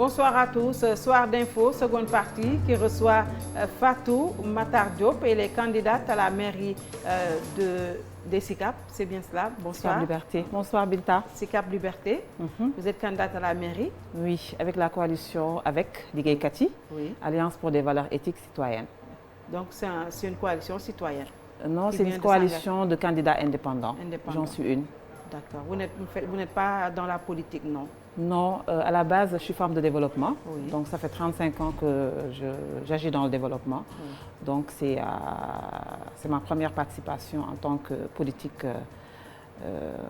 Bonsoir à tous. Soir d'info, seconde partie, qui reçoit Fatou Matar Diop et les candidates à la mairie des SICAP. C'est bien cela. Bonsoir. SICAP Liberté. Bonsoir Binta. SICAP Liberté. Vous êtes candidate à la mairie? Oui, avec la coalition avec Ligue Kati, oui. Alliance pour des valeurs éthiques citoyennes. Donc c'est une coalition citoyenne? Non, c'est une coalition de candidats indépendants. J'en suis une. D'accord. Vous n'êtes pas dans la politique, non? Non, à la base, je suis femme de développement. Oui. Donc, ça fait 35 ans que j'agis dans le développement. Oui. Donc, c'est ma première participation en tant que politique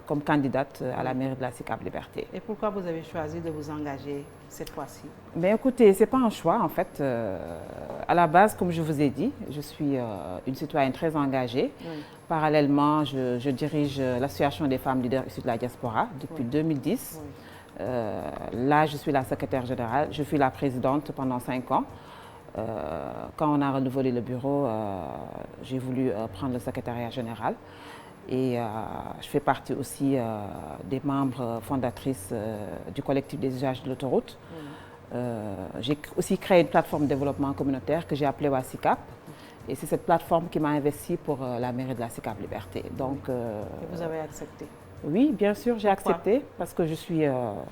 comme candidate à la mairie de la SICAP Liberté. Et pourquoi vous avez choisi de vous engager cette fois-ci? Ben, écoutez, ce n'est pas un choix, en fait. À la base, comme je vous ai dit, je suis une citoyenne très engagée. Oui. Parallèlement, je dirige l'Association des femmes leaders issues de la diaspora depuis 2010. Oui. Là, je suis la secrétaire générale. Je suis la présidente pendant 5 ans. Quand on a renouvelé le bureau, j'ai voulu prendre le secrétariat général. Et je fais partie aussi des membres fondatrices du collectif des usages de l'autoroute. Oui. J'ai aussi créé une plateforme de développement communautaire que j'ai appelée WASICAP. Et c'est cette plateforme qui m'a investi pour la mairie de la SICAP Liberté. Donc, et vous avez accepté? Oui, bien sûr, j'ai accepté parce que je suis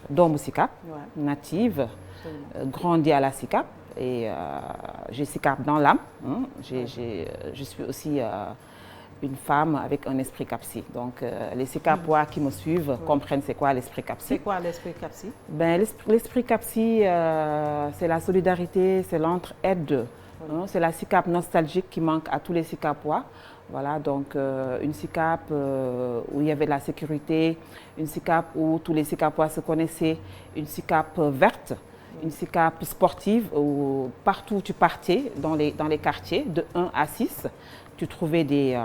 d'Ombu SICAP, native, grandie à la SICAP. Et j'ai SICAP dans l'âme. Hein. Je suis aussi une femme avec un esprit CAPSI. Donc, les SICAPois qui me suivent comprennent c'est quoi l'esprit CAPSI. C'est quoi l'esprit CAPSI? Ben, l'esprit CAPSI, c'est la solidarité, c'est l'entraide. Hein, c'est la SICAP nostalgique qui manque à tous les SICAPois. Voilà, donc une SICAP où il y avait de la sécurité, une SICAP où tous les SICAPois se connaissaient, une SICAP verte, une SICAP sportive où partout où tu partais dans les quartiers, de 1 à 6, tu trouvais des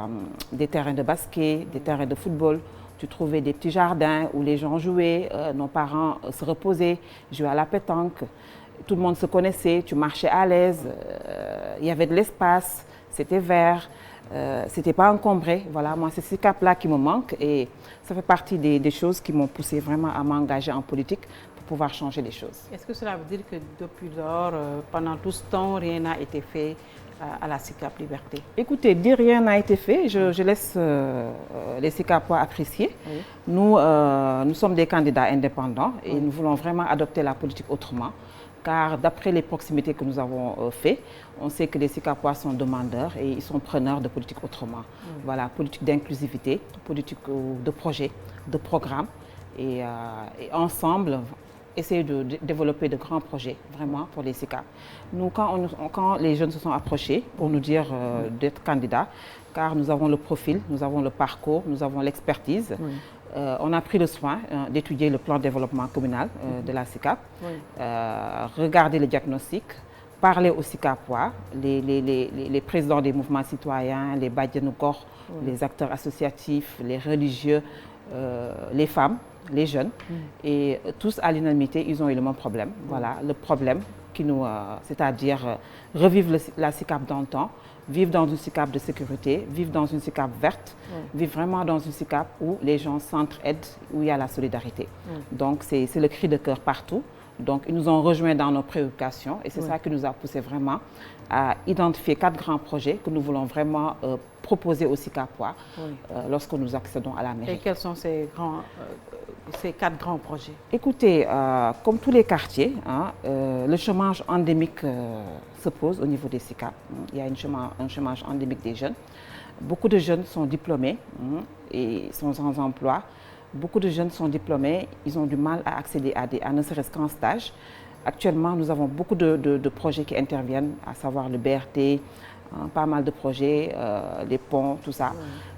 terrains de basket, des terrains de football, tu trouvais des petits jardins où les gens jouaient, nos parents se reposaient, jouaient à la pétanque, tout le monde se connaissait, tu marchais à l'aise, il y avait de l'espace, c'était vert. C'était pas encombré. Voilà, moi, c'est ce cap-là qui me manque et ça fait partie des choses qui m'ont poussé vraiment à m'engager en politique pour pouvoir changer les choses. Est-ce que cela veut dire que depuis lors, pendant tout ce temps, rien n'a été fait à la SICAP Liberté? Écoutez, dire rien n'a été fait, je laisse les SICAPois apprécier. Oui. Nous sommes des candidats indépendants et nous voulons vraiment adopter la politique autrement. Car d'après les proximités que nous avons faites, on sait que les SICAPois sont demandeurs et ils sont preneurs de politique autrement. Voilà, politique d'inclusivité, politique de projet, de programme. Et ensemble, essayer de développer de grands projets, vraiment, pour les SICAP. Nous, quand les jeunes se sont approchés pour nous dire d'être candidats, car nous avons le profil, nous avons le parcours, nous avons l'expertise, on a pris le soin d'étudier le plan de développement communal de la SICAP, regarder le diagnostic, parler aux SICAPois, les présidents des mouvements citoyens, les Badianoukor, les acteurs associatifs, les religieux, les femmes, les jeunes. Et tous à l'unanimité, ils ont eu le même problème. Voilà, le problème c'est-à-dire revivre la SICAP dans le temps, vivre dans une SICAP de sécurité, vivre dans une SICAP verte, vivre vraiment dans une SICAP où les gens s'entraident, où il y a la solidarité. Donc c'est le cri de cœur partout. Donc ils nous ont rejoints dans nos préoccupations et c'est ça qui nous a poussé vraiment à identifier 4 grands projets que nous voulons vraiment proposer aux SICAPois lorsque nous accédons à la mairie. Et quels sont ces 4 grands projets? Écoutez, comme tous les quartiers, hein, le chômage endémique se pose au niveau des SICAP. Il y a un chômage endémique des jeunes. Beaucoup de jeunes sont diplômés et sont sans emploi. Beaucoup de jeunes sont diplômés, ils ont du mal à accéder à ne serait-ce qu'un stage. Actuellement, nous avons beaucoup de projets qui interviennent, à savoir le BRT, pas mal de projets, les ponts, tout ça.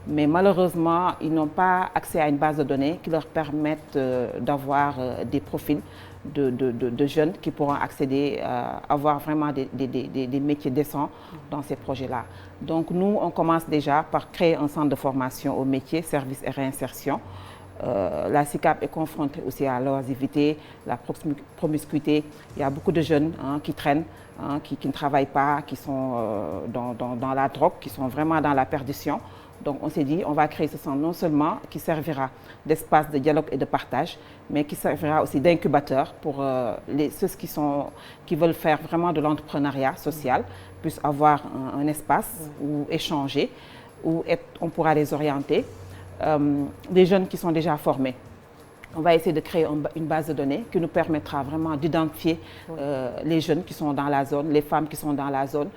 Mais malheureusement, ils n'ont pas accès à une base de données qui leur permette d'avoir des profils de jeunes qui pourront accéder à avoir vraiment des métiers décents dans ces projets-là. Donc nous, on commence déjà par créer un centre de formation aux métiers, services et réinsertion. La SICAP est confrontée aussi à l'oisiveté, la promiscuité. Il y a beaucoup de jeunes qui traînent, qui ne travaillent pas, qui sont dans la drogue, qui sont vraiment dans la perdition. Donc on s'est dit, on va créer ce centre non seulement qui servira d'espace de dialogue et de partage, mais qui servira aussi d'incubateur pour ceux qui veulent faire vraiment de l'entrepreneuriat social, puissent avoir un espace où échanger, où on pourra les orienter. Des jeunes qui sont déjà formés. On va essayer de créer une base de données qui nous permettra vraiment d'identifier les jeunes qui sont dans la zone, les femmes qui sont dans la zone,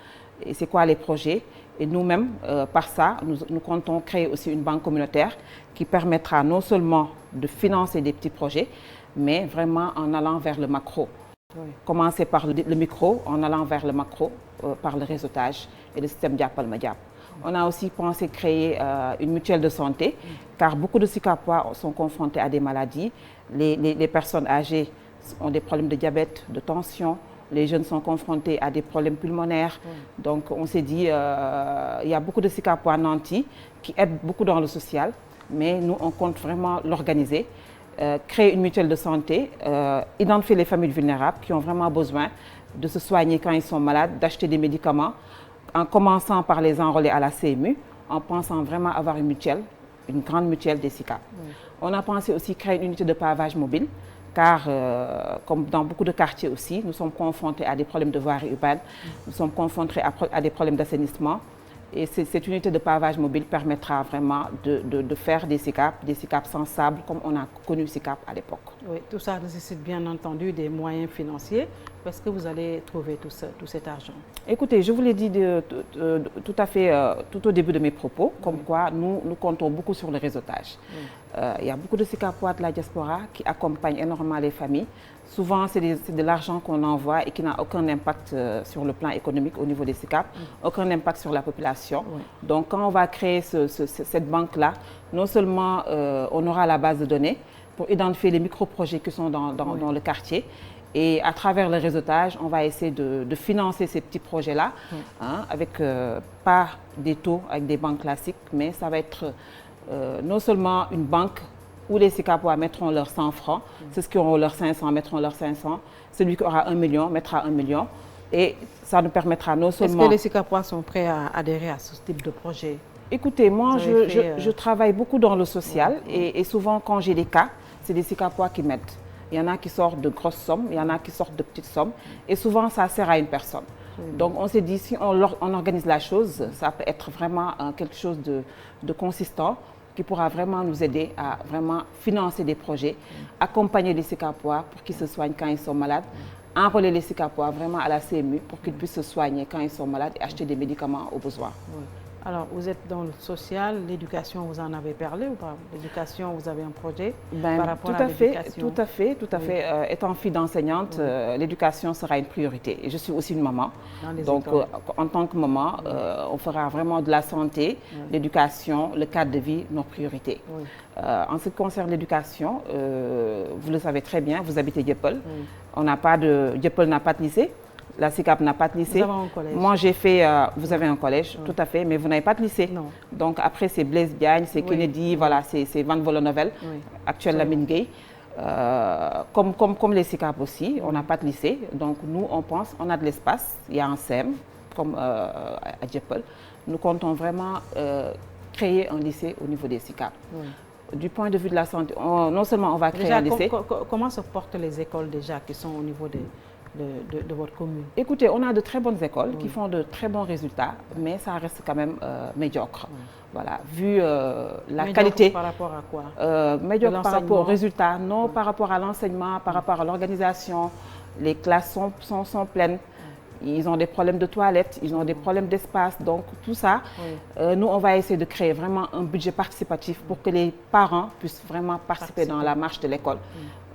et c'est quoi les projets. Et nous-mêmes, par ça, nous comptons créer aussi une banque communautaire qui permettra non seulement de financer des petits projets, mais vraiment en allant vers le macro. Commencer par le micro, en allant vers le macro, par le réseautage et le système Diapal Madiap. On a aussi pensé créer une mutuelle de santé, car beaucoup de Sikapois sont confrontés à des maladies. Les personnes âgées ont des problèmes de diabète, de tension. Les jeunes sont confrontés à des problèmes pulmonaires. Donc on s'est dit, il y a beaucoup de Sikapois nantis qui aident beaucoup dans le social, mais nous on compte vraiment l'organiser, créer une mutuelle de santé, identifier les familles vulnérables qui ont vraiment besoin de se soigner quand ils sont malades, d'acheter des médicaments, en commençant par les enrôler à la CMU, en pensant vraiment avoir une mutuelle, une grande mutuelle des SICAP. On a pensé aussi créer une unité de pavage mobile, car comme dans beaucoup de quartiers aussi, nous sommes confrontés à des problèmes de voirie urbaine, nous sommes confrontés à des problèmes d'assainissement. Et cette unité de pavage mobile permettra vraiment de faire des SICAP sans sable, comme on a connu SICAP à l'époque. Oui, tout ça nécessite bien entendu des moyens financiers. Où est-ce que vous allez trouver tout cet argent? Écoutez, je vous l'ai dit tout à fait tout au début de mes propos, comme quoi nous comptons beaucoup sur le réseautage. Il y a beaucoup de Sikapois de la diaspora qui accompagnent énormément les familles. Souvent, c'est de l'argent qu'on envoie et qui n'a aucun impact sur le plan économique au niveau des SICAP, aucun impact sur la population. Donc, quand on va créer cette banque-là, non seulement on aura la base de données pour identifier les micro-projets qui sont dans le quartier, et à travers le réseautage, on va essayer de financer ces petits projets-là, avec pas des taux avec des banques classiques, mais ça va être non seulement une banque où les Sikapois mettront leurs 100 francs, ceux qui auront leurs 500 mettront leurs 500, celui qui aura 1 million mettra 1 million. Et ça nous permettra non seulement... Est-ce que les Sikapois sont prêts à adhérer à ce type de projet? Écoutez, moi, je travaille beaucoup dans le social et souvent, quand j'ai des cas, c'est des Sikapois qui m'aident. Il y en a qui sortent de grosses sommes, il y en a qui sortent de petites sommes. Et souvent, ça sert à une personne. Donc, on s'est dit, si on organise la chose, ça peut être vraiment quelque chose de consistant qui pourra vraiment nous aider à vraiment financer des projets, accompagner les Sikapois pour qu'ils se soignent quand ils sont malades, enrôler les Sikapois vraiment à la CMU pour qu'ils puissent se soigner quand ils sont malades et acheter des médicaments au besoin. Alors, vous êtes dans le social, l'éducation, vous en avez parlé ou pas? L'éducation, vous avez un projet par rapport à l'éducation? Tout à fait. Étant fille d'enseignante, l'éducation sera une priorité. Et je suis aussi une maman. Donc, en tant que maman, on fera vraiment de la santé, l'éducation, le cadre de vie, nos priorités. En ce qui concerne l'éducation, vous le savez très bien, vous habitez Dieuppeul. Dieuppeul n'a pas de lycée. La SICAP n'a pas de lycée. Vous avez un collège. Moi, j'ai fait... vous avez un collège, tout à fait, mais vous n'avez pas de lycée. Non. Donc, après, c'est Blaise Diagne, c'est Kennedy, voilà, c'est Van Vollenhoven, actuel Lamine Gueye. Comme les SICAP aussi, on n'a pas de lycée. Donc, nous, on pense, on a de l'espace. Il y a un SEM, comme à Dieuppeul. Nous comptons vraiment créer un lycée au niveau des SICAP. Du point de vue de la santé, non seulement on va créer un lycée... Comment se portent les écoles déjà qui sont au niveau de votre commune? Écoutez, on a de très bonnes écoles qui font de très bons résultats, mais ça reste quand même médiocre. Voilà, vu la qualité... Par rapport à quoi? Médiocre par rapport aux résultats, non par rapport à l'enseignement, par rapport à l'organisation. Les classes sont pleines. Ils ont des problèmes de toilettes, ils ont des problèmes d'espace. Donc tout ça, nous, on va essayer de créer vraiment un budget participatif pour que les parents puissent vraiment participer dans la marche de l'école.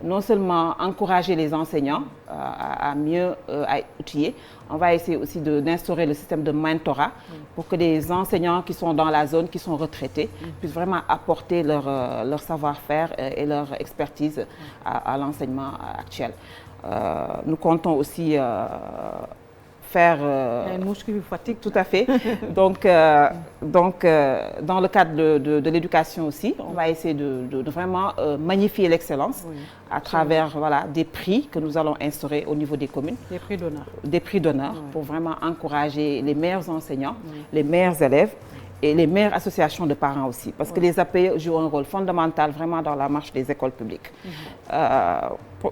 Non seulement encourager les enseignants à mieux outiller, on va essayer aussi d'instaurer le système de mentorat pour que les enseignants qui sont dans la zone, qui sont retraités, puissent vraiment apporter leur savoir-faire et leur expertise à l'enseignement actuel. Nous comptons aussi faire... Il y a une mouche qui vous fatigue. Tout à fait. Donc, dans le cadre de l'éducation aussi, on va essayer de vraiment magnifier l'excellence à travers des prix que nous allons instaurer au niveau des communes. Des prix d'honneur. Des prix d'honneur pour vraiment encourager les meilleurs enseignants, les meilleurs élèves et les meilleures associations de parents aussi, parce que les APE jouent un rôle fondamental vraiment dans la marche des écoles publiques.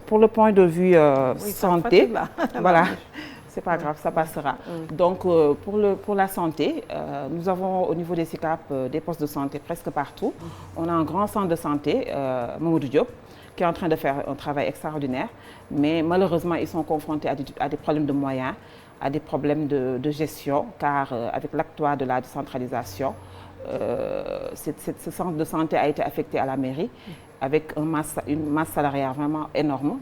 Pour le point de vue santé, voilà, c'est pas grave, ça passera. Donc pour la santé, nous avons au niveau des SICAP des postes de santé presque partout. On a un grand centre de santé, Mamadou Diop, qui est en train de faire un travail extraordinaire, mais malheureusement ils sont confrontés à des problèmes de moyens, à des problèmes de gestion, car avec l'acte 3 de la décentralisation, ce centre de santé a été affecté à la mairie avec une masse salariale vraiment énorme,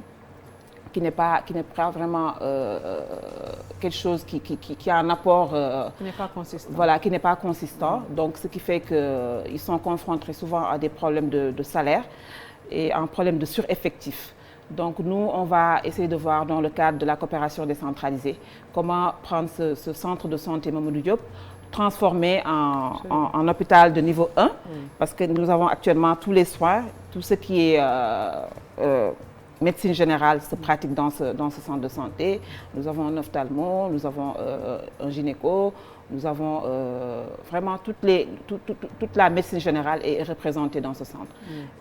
qui n'est pas vraiment quelque chose qui a un apport qui n'est pas consistant. Voilà, qui n'est pas consistant. Donc ce qui fait qu'ils sont confrontés souvent à des problèmes de salaire et un problème de sureffectif. Donc nous, on va essayer de voir dans le cadre de la coopération décentralisée comment prendre ce centre de santé Mamadou Diop, transformer en hôpital de niveau 1, parce que nous avons actuellement tous les soins, tout ce qui est médecine générale se pratique dans ce centre de santé. Nous avons un ophtalmo, nous avons un gynéco, nous avons vraiment toute la médecine générale est représentée dans ce centre.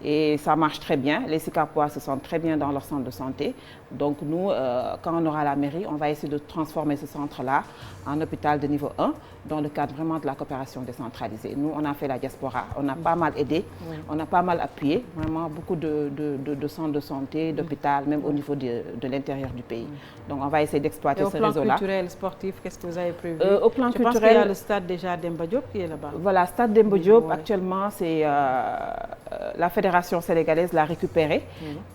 Et ça marche très bien. Les SICAPois se sentent très bien dans leur centre de santé. Donc nous, quand on aura la mairie, on va essayer de transformer ce centre-là en hôpital de niveau 1 dans le cadre vraiment de la coopération décentralisée. Nous, on a fait la diaspora, on a pas mal aidé, on a pas mal appuyé, vraiment beaucoup de centres de santé, d'hôpital, même au niveau de l'intérieur du pays. Donc on va essayer d'exploiter ce réseau-là. Au plan culturel, sportif, qu'est-ce que vous avez prévu? Au plan culturel, il y a le stade déjà Demba Diop qui est là-bas. Voilà, stade Demba Diop, actuellement, c'est la Fédération sénégalaise l'a récupéré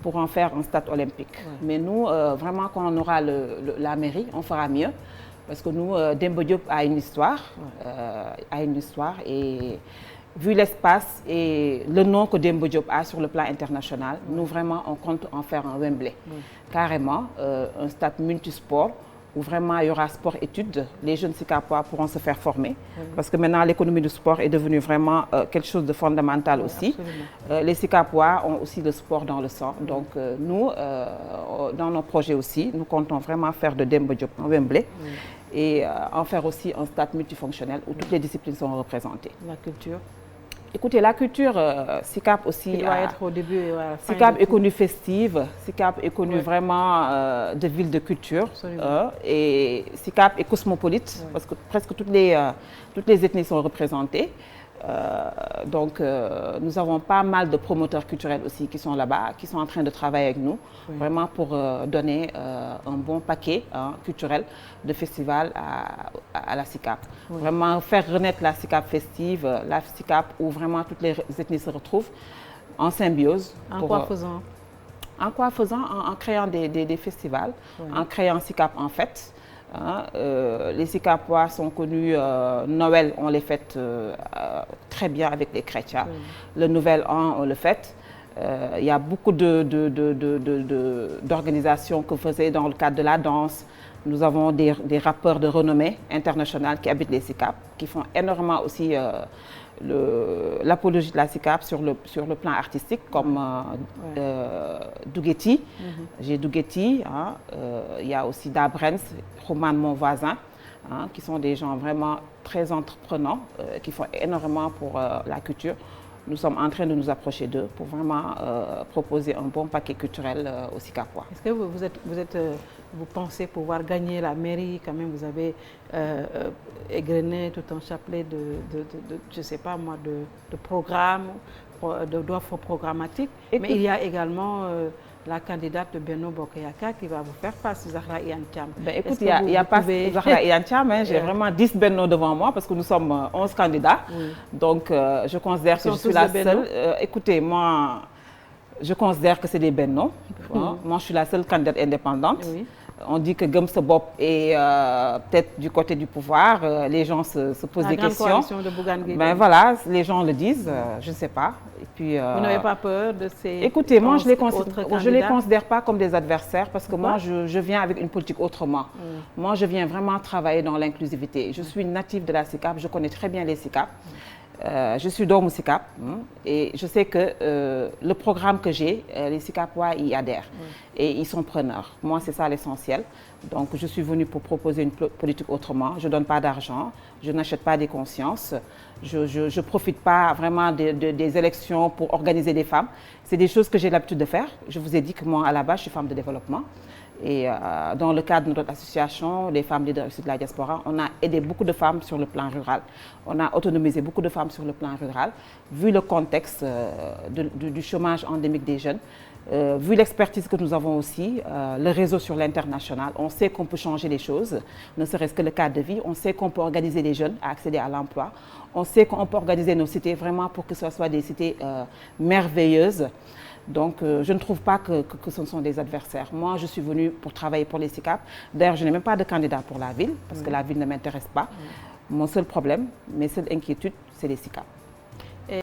pour en faire un stade olympique. Mais nous, vraiment, quand on aura la mairie, on fera mieux. Parce que nous, Demba Diop a une histoire, et vu l'espace et le nom que Demba Diop a sur le plan international, nous vraiment, on compte en faire un Wembley. Carrément, un stade multisport, où vraiment il y aura sport-études. Les jeunes SICAPois pourront se faire former. Parce que maintenant, l'économie du sport est devenue vraiment quelque chose de fondamental aussi. Les SICAPois ont aussi le sport dans le sang. Donc nous, dans nos projets aussi, nous comptons vraiment faire de Demba Diop un Wembley. Et en faire aussi un stade multifonctionnel où toutes les disciplines sont représentées. La culture? Écoutez, la culture, SICAP aussi... Il doit être au début et à la fin. SICAP est connue festive, SICAP est connue vraiment de ville de culture. Et SICAP est cosmopolite, parce que presque toutes les ethnies sont représentées. Donc nous avons pas mal de promoteurs culturels aussi qui sont là-bas, qui sont en train de travailler avec nous, vraiment pour donner un bon paquet culturel de festival à la SICAP. Vraiment faire renaître la SICAP festive, la SICAP où vraiment toutes les ethnies se retrouvent en symbiose. En quoi faisant? En quoi faisant? En créant des festivals, en créant SICAP en fête. Les SICAPois sont connus, Noël, on les fête très bien avec les chrétiens. Le Nouvel An, on le fête. Il y a beaucoup d'organisations que faisaient dans le cadre de la danse. Nous avons des rappeurs de renommée internationale qui habitent les SICAP, qui font énormément aussi l'apologie de la SICAP sur le plan artistique, comme Douguetti. J'ai Douguetti, il y a aussi Dabrens, Roman, mon voisin, qui sont des gens vraiment très entreprenants, qui font énormément pour la culture. Nous sommes en train de nous approcher d'eux pour vraiment proposer un bon paquet culturel aux SICAPois. Est-ce que vous pensez pouvoir gagner la mairie? Quand même, vous avez égrené tout un chapelet je ne sais pas moi, de programmes, d'offres programmatiques. Mais il y a également la candidate de Benno Bokk Yakaar qui va vous faire face, Zahra Iyane Thiam. Écoute, il n'y a pas Zahra Iyane Thiam, j'ai vraiment 10 Benno devant moi parce que nous sommes 11 candidats. Donc je considère que je suis la seule. Écoutez, moi, je considère que c'est des Benno. Moi, je suis la seule candidate indépendante. On dit que Gëm Sa Bopp est peut-être du côté du pouvoir. Les gens se posent des questions. La grande coalition de Bougane Gueye Dany. Ben voilà, les gens le disent, je ne sais pas. Et puis, vous n'avez pas peur de ces... Écoutez, moi, je ne les considère pas comme des adversaires parce que moi, je viens avec une politique autrement. Moi, je viens vraiment travailler dans l'inclusivité. Je suis native de la SICAP, je connais très bien les SICAP. Je suis doomu Sicap et je sais que le programme que j'ai, les Sicapois y adhèrent et ils sont preneurs. Moi, c'est ça l'essentiel. Donc, je suis venue pour proposer une politique autrement. Je ne donne pas d'argent, je n'achète pas des consciences, je ne profite pas vraiment des élections pour organiser des femmes. C'est des choses que j'ai l'habitude de faire. Je vous ai dit que moi, à la base, je suis femme de développement. Et dans le cadre de notre association, les femmes leaders de la diaspora, on a aidé beaucoup de femmes sur le plan rural. On a autonomisé beaucoup de femmes sur le plan rural, vu le contexte du chômage endémique des jeunes, vu l'expertise que nous avons aussi, le réseau sur l'international. On sait qu'on peut changer les choses, ne serait-ce que le cadre de vie. On sait qu'on peut organiser les jeunes à accéder à l'emploi. On sait qu'on peut organiser nos cités vraiment pour que ce soit des cités merveilleuses. Donc, je ne trouve pas que ce sont des adversaires. Moi, je suis venue pour travailler pour les Sicap. D'ailleurs, je n'ai même pas de candidat pour la ville, parce que la ville ne m'intéresse pas. Mon seul problème, mes seules inquiétudes, c'est les Sicap. Et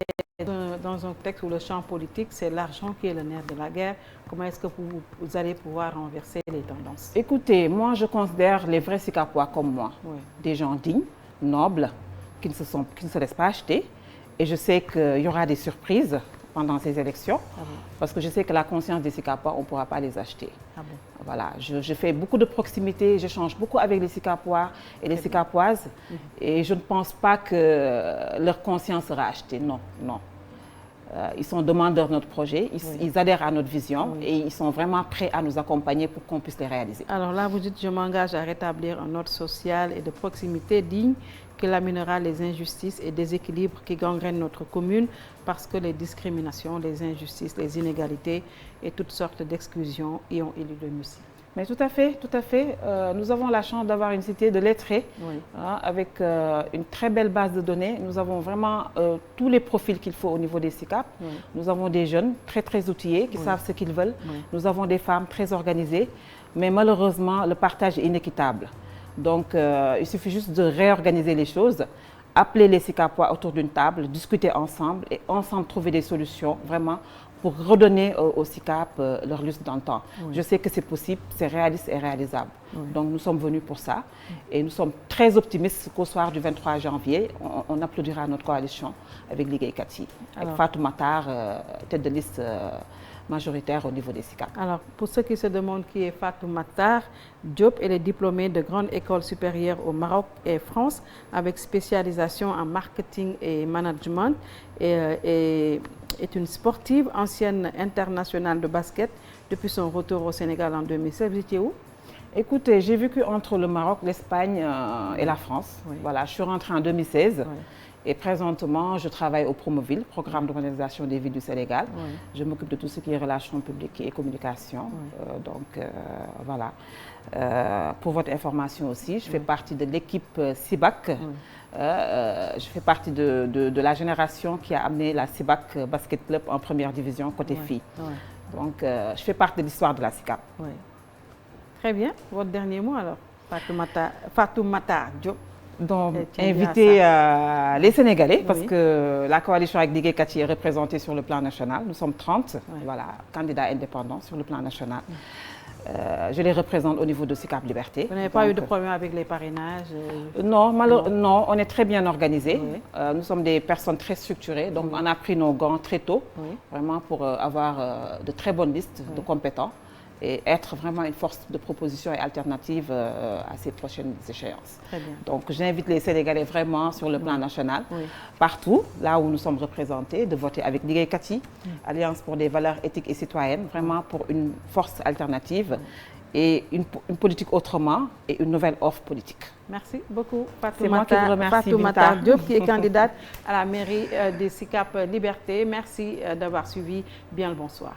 dans un contexte où le champ politique, c'est l'argent qui est le nerf de la guerre, comment est-ce que vous allez pouvoir renverser les tendances? Écoutez, moi, je considère les vrais Sicapois comme moi. Des gens dignes, nobles, qui ne se laissent pas acheter. Et je sais qu'il y aura des surprises pendant ces élections, parce que je sais que la conscience des Sicapois, on ne pourra pas les acheter. Voilà, je fais beaucoup de proximité, j'échange beaucoup avec les Sicapois et les Sicapoises, et je ne pense pas que leur conscience sera achetée, non, non. Ils sont demandeurs de notre projet, ils adhèrent à notre vision et ils sont vraiment prêts à nous accompagner pour qu'on puisse les réaliser. Alors là, vous dites, je m'engage à rétablir un ordre social et de proximité digne qui laminera les injustices et déséquilibres qui gangrènent notre commune parce que les discriminations, les injustices, les inégalités et toutes sortes d'exclusions y ont élu domicile. Mais tout à fait, tout à fait. Nous avons la chance d'avoir une cité de lettrés avec une très belle base de données. Nous avons vraiment tous les profils qu'il faut au niveau des Sicap. Nous avons des jeunes très outillés qui savent ce qu'ils veulent. Nous avons des femmes très organisées, mais malheureusement, le partage est inéquitable. Donc, il suffit juste de réorganiser les choses, appeler les Sicapois autour d'une table, discuter ensemble et ensemble trouver des solutions vraiment pour redonner aux Sicap leur lustre d'antan. Je sais que c'est possible, c'est réaliste et réalisable. Donc nous sommes venus pour ça et nous sommes très optimistes qu'au soir du 23 janvier, on applaudira notre coalition avec Ligue Kati, avec Fatou Matar, tête de liste majoritaire au niveau des Sicap. Alors, pour ceux qui se demandent qui est Fatou Matar Diop, elle est diplômée de grandes écoles supérieures au Maroc et France avec spécialisation en marketing et management et est une sportive, ancienne internationale de basket depuis son retour au Sénégal en 2016. Vous étiez où? Écoutez, j'ai vécu entre le Maroc, l'Espagne et la France. Voilà, je suis rentrée en 2016. Et présentement, je travaille au Promoville, programme d'organisation des villes du Sénégal. Je m'occupe de tout ce qui est relations publiques et communication. Voilà. Pour votre information aussi, je fais partie de l'équipe CIBAC. Je fais partie de la génération qui a amené la CIBAC Basket Club en première division côté filles. Donc, je fais partie de l'histoire de la Sicap. Très bien. Votre dernier mot alors, Fatou Matar Diop. Donc, inviter les Sénégalais, parce que la coalition avec Ligue Kati est représentée sur le plan national. Nous sommes 30 voilà, candidats indépendants sur le plan national. Je les représente au niveau de Sicap Liberté. Vous n'avez pas eu de problème avec les parrainages? Non, non, on est très bien organisés. Nous sommes des personnes très structurées, donc on a pris nos gants très tôt, vraiment pour avoir de très bonnes listes de compétents et être vraiment une force de proposition et alternative à ces prochaines échéances. Très bien. Donc j'invite les Sénégalais vraiment sur le plan national, partout, là où nous sommes représentés, de voter avec Ligue Kati, Alliance pour des valeurs éthiques et citoyennes, vraiment pour une force alternative et une politique autrement et une nouvelle offre politique. Merci beaucoup, Fatou Matar Diop, qui est candidate à la mairie des Sicap Liberté. Merci d'avoir suivi. Bien le bonsoir.